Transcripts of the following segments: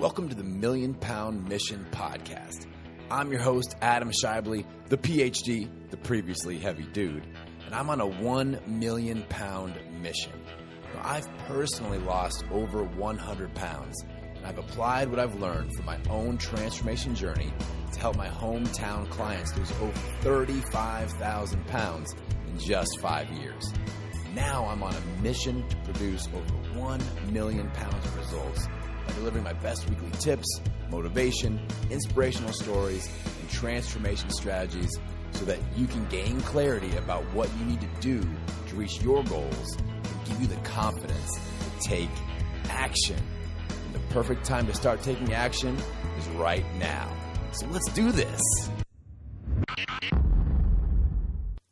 Welcome to the Million Pound Mission Podcast. I'm your host, Adam Shively, the PhD, the previously heavy dude, and I'm on a 1 million pound mission. Now, I've personally lost over 100 pounds, and I've applied what I've learned from my own transformation journey to help my hometown clients lose over 35,000 pounds in just 5 years. Now I'm on a mission to produce over 1 million pounds of results by delivering my best weekly tips, motivation, inspirational stories, and transformation strategies so that you can gain clarity about what you need to do to reach your goals and give you the confidence to take action. And the perfect time to start taking action is right now. So let's do this.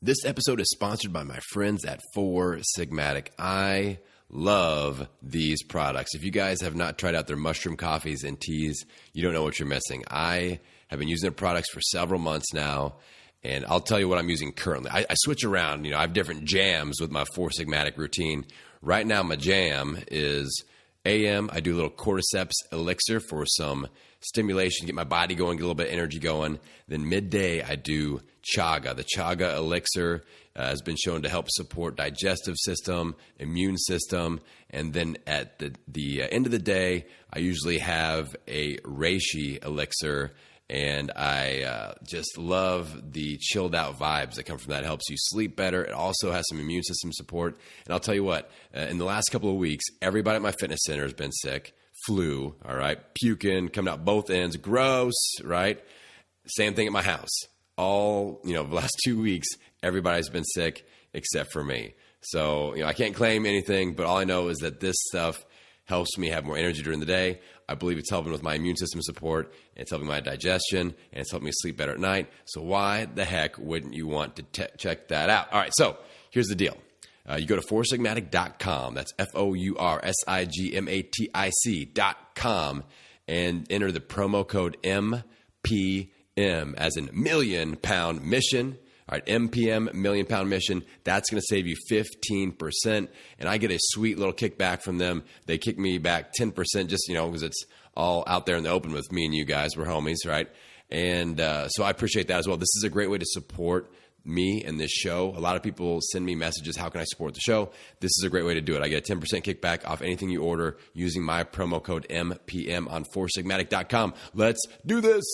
This episode is sponsored by my friends at Four Sigmatic. I love these products. If you guys have not tried out their mushroom coffees and teas, you don't know what you're missing. I have been using their products for several months now, and I'll tell you what I'm using currently. I switch around. I have different jams with my Four Sigmatic routine. Right now, my jam is AM. I do a little cordyceps elixir for some stimulation, get my body going, get a little bit of energy going. Then midday, I do chaga. The chaga elixir has been shown to help support digestive system, immune system. And then at the end of the day, I usually have a reishi elixir. And I just love the chilled out vibes that come from that. It helps you sleep better. It also has some immune system support. And I'll tell you what, in the last couple of weeks, everybody at my fitness center has been sick. Flu, all right, puking, coming out both ends, gross, right? Same thing at my house. The last 2 weeks, everybody's been sick except for me. So, I can't claim anything, but all I know is that this stuff helps me have more energy during the day. I believe it's helping with my immune system support. It's helping my digestion, and it's helping me sleep better at night. So why the heck wouldn't you want to check that out? All right, so here's the deal. You go to foursigmatic.com. That's foursigmatic.com and enter the promo code MPM as in Million Pound Mission. All right, MPM, Million Pound Mission. That's going to save you 15%. And I get a sweet little kickback from them. They kick me back 10% just, because it's all out there in the open with me and you guys. We're homies, right? And so I appreciate that as well. This is a great way to support me and this show. A lot of people send me messages, how can I support the show? This is a great way to do it. I get a 10% kickback off anything you order using my promo code MPM on foursigmatic.com. Let's do this.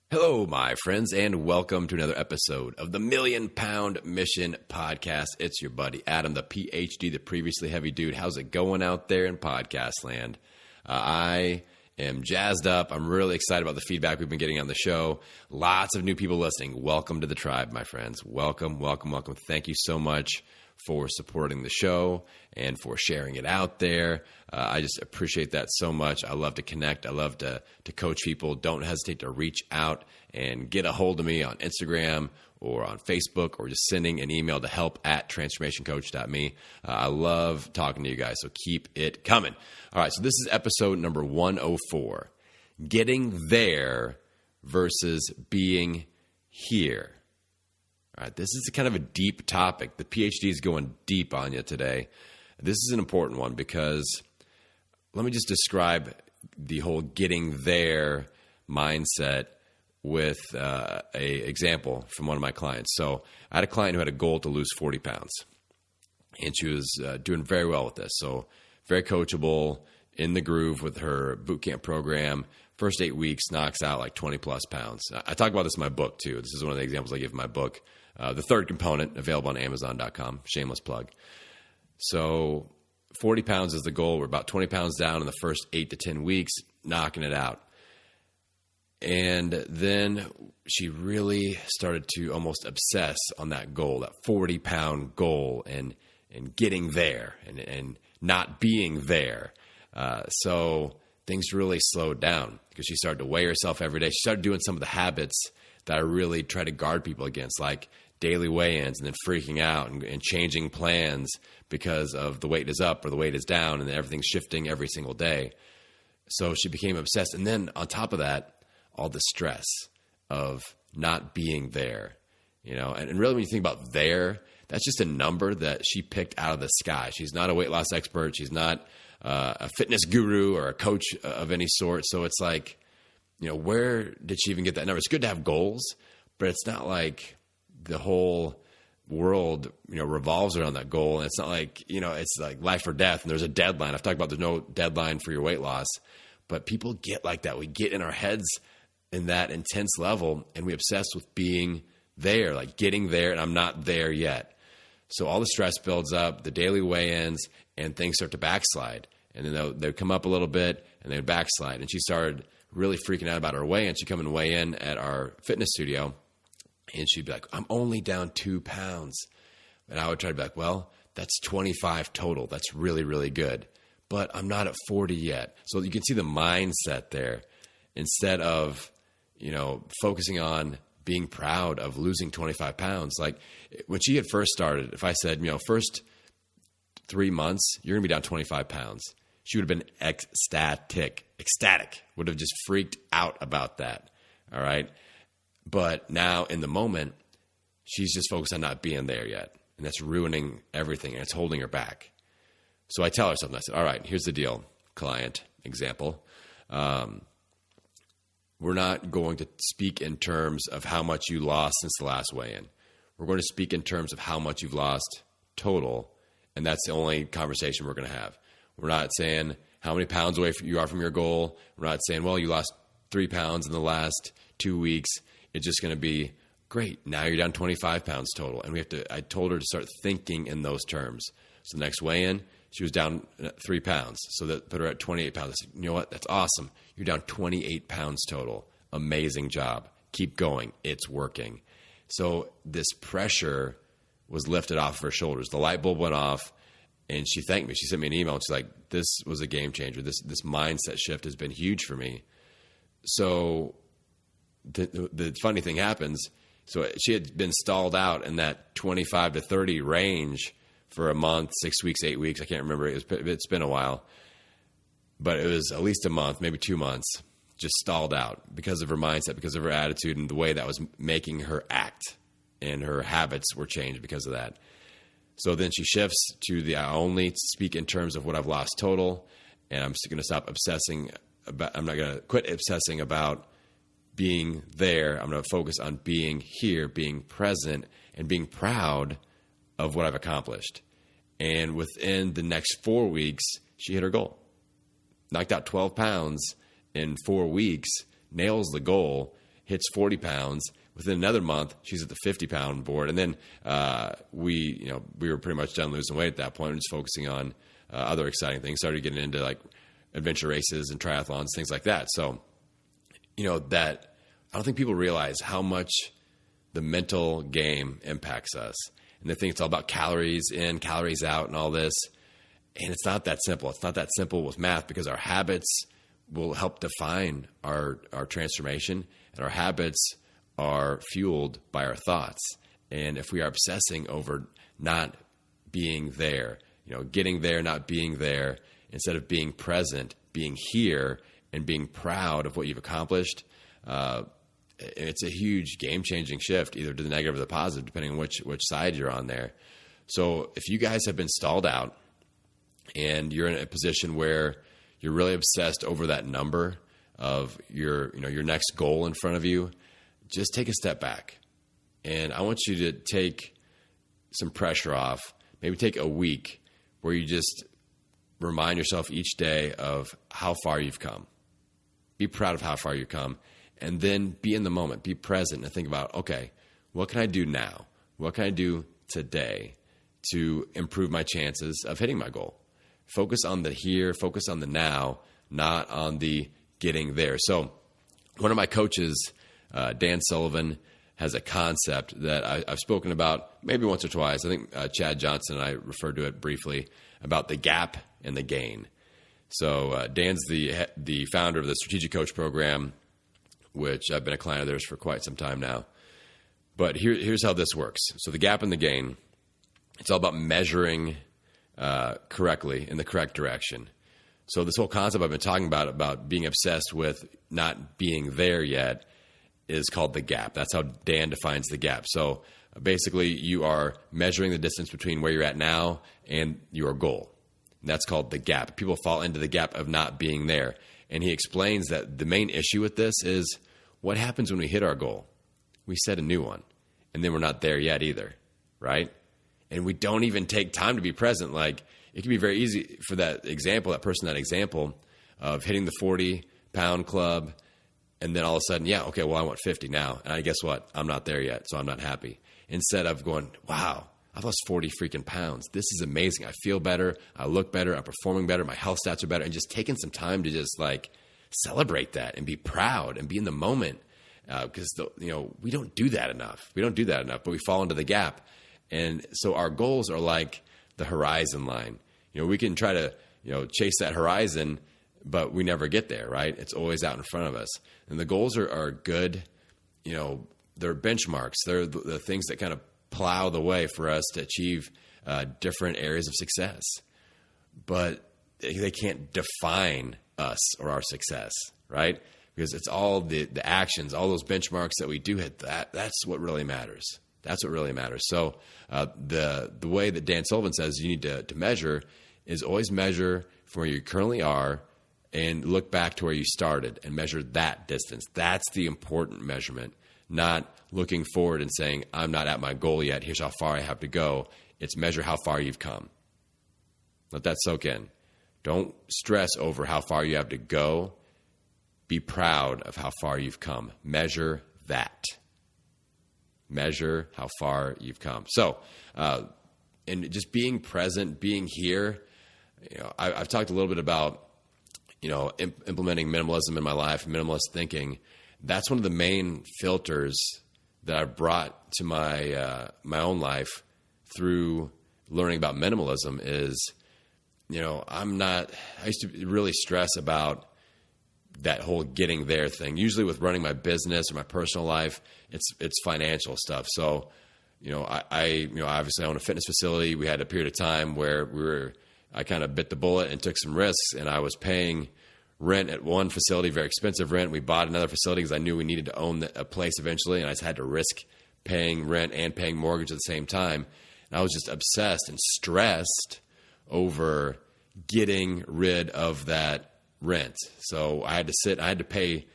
Hello, my friends, and welcome to another episode of the Million Pound Mission Podcast. It's your buddy, Adam, the PhD, the previously heavy dude. How's it going out there in podcast land? I am jazzed up. I'm really excited about the feedback we've been getting on the show. Lots of new people listening. Welcome to the tribe, my friends. Welcome, welcome, welcome. Thank you so much for supporting the show and for sharing it out there. I just appreciate that so much. I love to connect. I love to coach people. Don't hesitate to reach out and get a hold of me on Instagram or on Facebook, or just sending an email to help@transformationcoach.me. I love talking to you guys, so keep it coming. All right, so this is episode number 104, Getting There versus Being Here. All right, this is kind of a deep topic. The PhD is going deep on you today. This is an important one because let me just describe the whole getting there mindset with a example from one of my clients. So I had a client who had a goal to lose 40 pounds, and she was doing very well with this. So very coachable, in the groove with her boot camp program. First 8 weeks, knocks out like 20 plus pounds. I talk about this in my book too. This is one of the examples I give in my book. The third component, available on Amazon.com, shameless plug. So 40 pounds is the goal. We're about 20 pounds down in the first 8 to 10 weeks, knocking it out. And then she really started to almost obsess on that goal, that 40-pound goal, and getting there and not being there. So things really slowed down because she started to weigh herself every day. She started doing some of the habits that I really try to guard people against, like daily weigh-ins and then freaking out and changing plans because of the weight is up or the weight is down and everything's shifting every single day. So she became obsessed. And then on top of that, all the stress of not being there, and really when you think about there, that's just a number that she picked out of the sky. She's not a weight loss expert. She's not a fitness guru or a coach of any sort. So it's like, where did she even get that number? It's good to have goals, but it's not like the whole world, revolves around that goal. And it's not like, it's like life or death and there's a deadline. I've talked about there's no deadline for your weight loss, but people get like that. We get in our heads in that intense level and we obsess with being there, like getting there, and I'm not there yet. So all the stress builds up, the daily weigh-ins, and things start to backslide. And then they'll come up a little bit and they'd backslide. And she started really freaking out about her weigh-in. She'd come and weigh in at our fitness studio and she'd be like, I'm only down 2 pounds. And I would try to be like, well, that's 25 total. That's really, really good. But I'm not at 40 yet. So you can see the mindset there. Instead of, focusing on being proud of losing 25 pounds. Like when she had first started, if I said, first 3 months, you're going to be down 25 pounds. She would have been ecstatic, would have just freaked out about that. All right. But now in the moment, she's just focused on not being there yet. And that's ruining everything. And it's holding her back. So I tell her something. I said, all right, here's the deal, client example. We're not going to speak in terms of how much you lost since the last weigh-in. We're going to speak in terms of how much you've lost total. And that's the only conversation we're going to have. We're not saying how many pounds away you are from your goal. We're not saying, well, you lost 3 pounds in the last 2 weeks. It's just going to be, great, now you're down 25 pounds total. And I told her to start thinking in those terms. So the next weigh-in, she was down 3 pounds. So that put her at 28 pounds. I said, you know what? That's awesome. You're down 28 pounds total. Amazing job. Keep going. It's working. So this pressure was lifted off of her shoulders. The light bulb went off and she thanked me. She sent me an email. And she's like, this was a game changer. This mindset shift has been huge for me. So the funny thing happens. So she had been stalled out in that 25 to 30 range for a month, 6 weeks, 8 weeks. I can't remember. It's been a while, but it was at least a month, maybe 2 months, just stalled out because of her mindset, because of her attitude and the way that was making her act, and her habits were changed because of that. So then she shifts to I only speak in terms of what I've lost total, and I'm going to stop obsessing about, I'm not going to quit obsessing about being there. I'm going to focus on being here, being present, and being proud of what I've accomplished. And within the next 4 weeks, she hit her goal. Knocked out 12 pounds in 4 weeks, nails the goal, hits 40 pounds. Within another month, she's at the 50-pound board. And then we were pretty much done losing weight at that point, and just focusing on other exciting things. Started getting into like adventure races and triathlons, things like that. So, that I don't think people realize how much the mental game impacts us. And they think it's all about calories in, calories out, and all this. And it's not that simple. It's not that simple with math, because our habits will help define our transformation, and our habits are fueled by our thoughts. And if we are obsessing over not being there, getting there, not being there, instead of being present, being here, and being proud of what you've accomplished, it's a huge game-changing shift, either to the negative or the positive, depending on which side you're on there. So if you guys have been stalled out and you're in a position where you're really obsessed over that number of your next goal in front of you, just take a step back. And I want you to take some pressure off. Maybe take a week where you just remind yourself each day of how far you've come. Be proud of how far you've come. And then be in the moment, be present, and think about, okay, what can I do now? What can I do today to improve my chances of hitting my goal? Focus on the here, focus on the now, not on the getting there. So one of my coaches, Dan Sullivan, has a concept that I've spoken about maybe once or twice. I think Chad Johnson and I referred to it briefly, about the gap and the gain. So Dan's the founder of the Strategic Coach Program, which I've been a client of theirs for quite some time now. But here's how this works. So the gap and the gain, it's all about measuring correctly in the correct direction. So this whole concept I've been talking about being obsessed with not being there yet, is called the gap. That's how Dan defines the gap. So basically, you are measuring the distance between where you're at now and your goal. And that's called the gap. People fall into the gap of not being there. And he explains that the main issue with this is what happens when we hit our goal? We set a new one, and then we're not there yet either, right? And we don't even take time to be present. Like, it can be very easy for that example of hitting the 40-pound club, and then all of a sudden, yeah, okay, well, I want 50 now. And I guess what? I'm not there yet, so I'm not happy. Instead of going, wow, I've lost 40 freaking pounds. This is amazing. I feel better. I look better. I'm performing better. My health stats are better. And just taking some time to just like celebrate that and be proud and be in the moment. Because, we don't do that enough. But we fall into the gap. And so our goals are like the horizon line. We can try to, chase that horizon, but we never get there, right? It's always out in front of us. And the goals are good. They're benchmarks. They're the things that kind of plow the way for us to achieve different areas of success. But they can't define us or our success, right? Because it's all the actions, all those benchmarks that we do hit, that's what really matters. That's what really matters. So the way that Dan Sullivan says you need to measure is always measure from where you currently are and look back to where you started and measure that distance. That's the important measurement, not looking forward and saying, I'm not at my goal yet. Here's how far I have to go. It's measure how far you've come. Let that soak in. Don't stress over how far you have to go. Be proud of how far you've come. Measure that. Measure how far you've come. So, and just being present, being here, I've talked a little bit about, implementing minimalism in my life, minimalist thinking. That's one of the main filters that I've brought to my own life through learning about minimalism is, I used to really stress about that whole getting there thing. Usually with running my business or my personal life, it's financial stuff. So, I obviously own a fitness facility. We had a period of time where I kind of bit the bullet and took some risks, and I was paying rent at one facility, very expensive rent. We bought another facility because I knew we needed to own a place eventually, and I just had to risk paying rent and paying mortgage at the same time. And I was just obsessed and stressed over getting rid of that rent. So I had to pay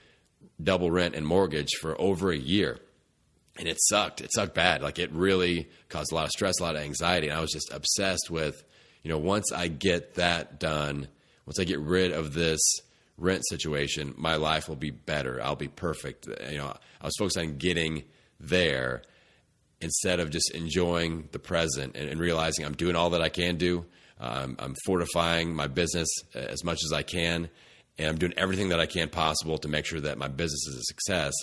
double rent and mortgage for over a year. And it sucked. It sucked bad. Like, it really caused a lot of stress, a lot of anxiety. And I was just obsessed with, once I get that done, once I get rid of this rent situation, my life will be better. I'll be perfect. I was focused on getting there instead of just enjoying the present and realizing I'm doing all that I can do. I'm fortifying my business as much as I can, and I'm doing everything that I can possible to make sure that my business is a success.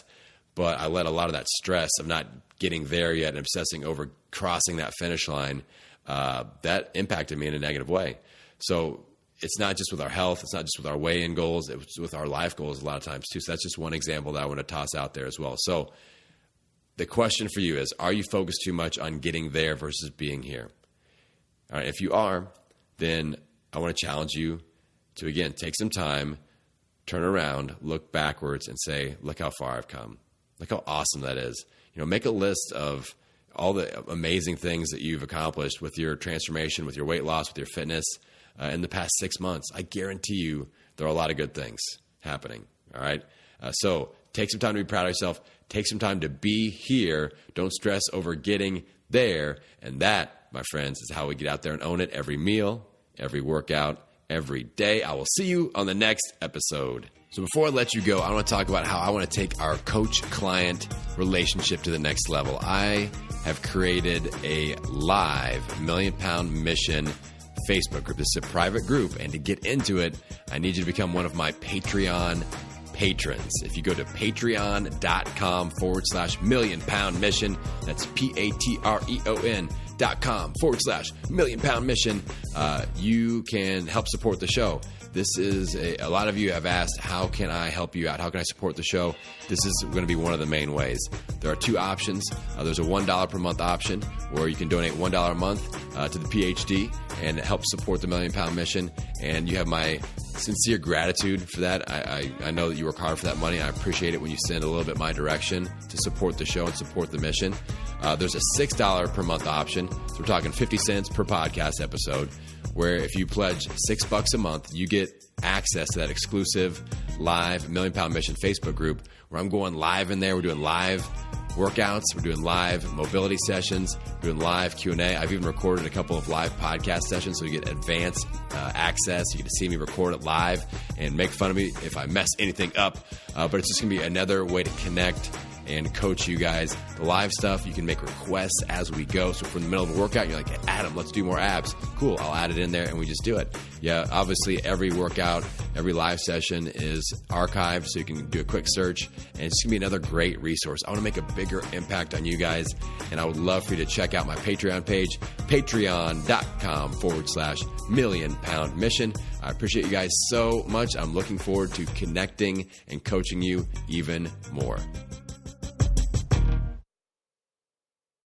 But I let a lot of that stress of not getting there yet and obsessing over crossing that finish line, that impacted me in a negative way. So it's not just with our health. It's not just with our weigh-in goals. It's with our life goals a lot of times too. So that's just one example that I want to toss out there as well. So the question for you is, are you focused too much on getting there versus being here? All right, if you are, then I want to challenge you to, again, take some time, turn around, look backwards, and say, look how far I've come. Look how awesome that is. Make a list of all the amazing things that you've accomplished with your transformation, with your weight loss, with your fitness in the past 6 months. I guarantee you there are a lot of good things happening. All right. So take some time to be proud of yourself. Take some time to be here. Don't stress over getting there. And that, my friends, is how we get out there and own it every meal, every workout, every day. I will see you on the next episode. So before I let you go, I want to talk about how I want to take our coach-client relationship to the next level. I have created a live $1 Million Mission Facebook group. This is a private group, and to get into it, I need you to become one of my Patreon patrons. If you go to patreon.com/1 Million Pound Mission, that's patreon.com/1 Million Pound Mission, you can help support the show. This is a lot of you have asked, how can I help you out? How can I support the show? This is going to be one of the main ways. There are two options. There's a $1 per month option where you can donate $1 a month to the PhD and help support the $1 Million Mission. And you have my sincere gratitude for that. I know that you work hard for that money. I appreciate it when you send a little bit my direction to support the show and support the mission. There's a $6 per month option. So we're talking 50 cents per podcast episode, where if you pledge $6 a month, you get access to that exclusive live Million Pound Mission Facebook group where I'm going live in there. We're doing live workouts. We're doing live mobility sessions. We're doing live Q&A. I've even recorded a couple of live podcast sessions, so you get advanced access. You get to see me record it live and make fun of me if I mess anything up. But it's just going to be another way to connect and coach you guys. The live stuff, you can make requests as we go. So if we're in the middle of a workout, you're like, hey, Adam, let's do more abs. Cool, I'll add it in there and we just do it. Yeah, obviously every workout, every live session is archived, so you can do a quick search, and it's going to be another great resource. I want to make a bigger impact on you guys, and I would love for you to check out my Patreon page, patreon.com/Million Pound Mission. I appreciate you guys so much. I'm looking forward to connecting and coaching you even more.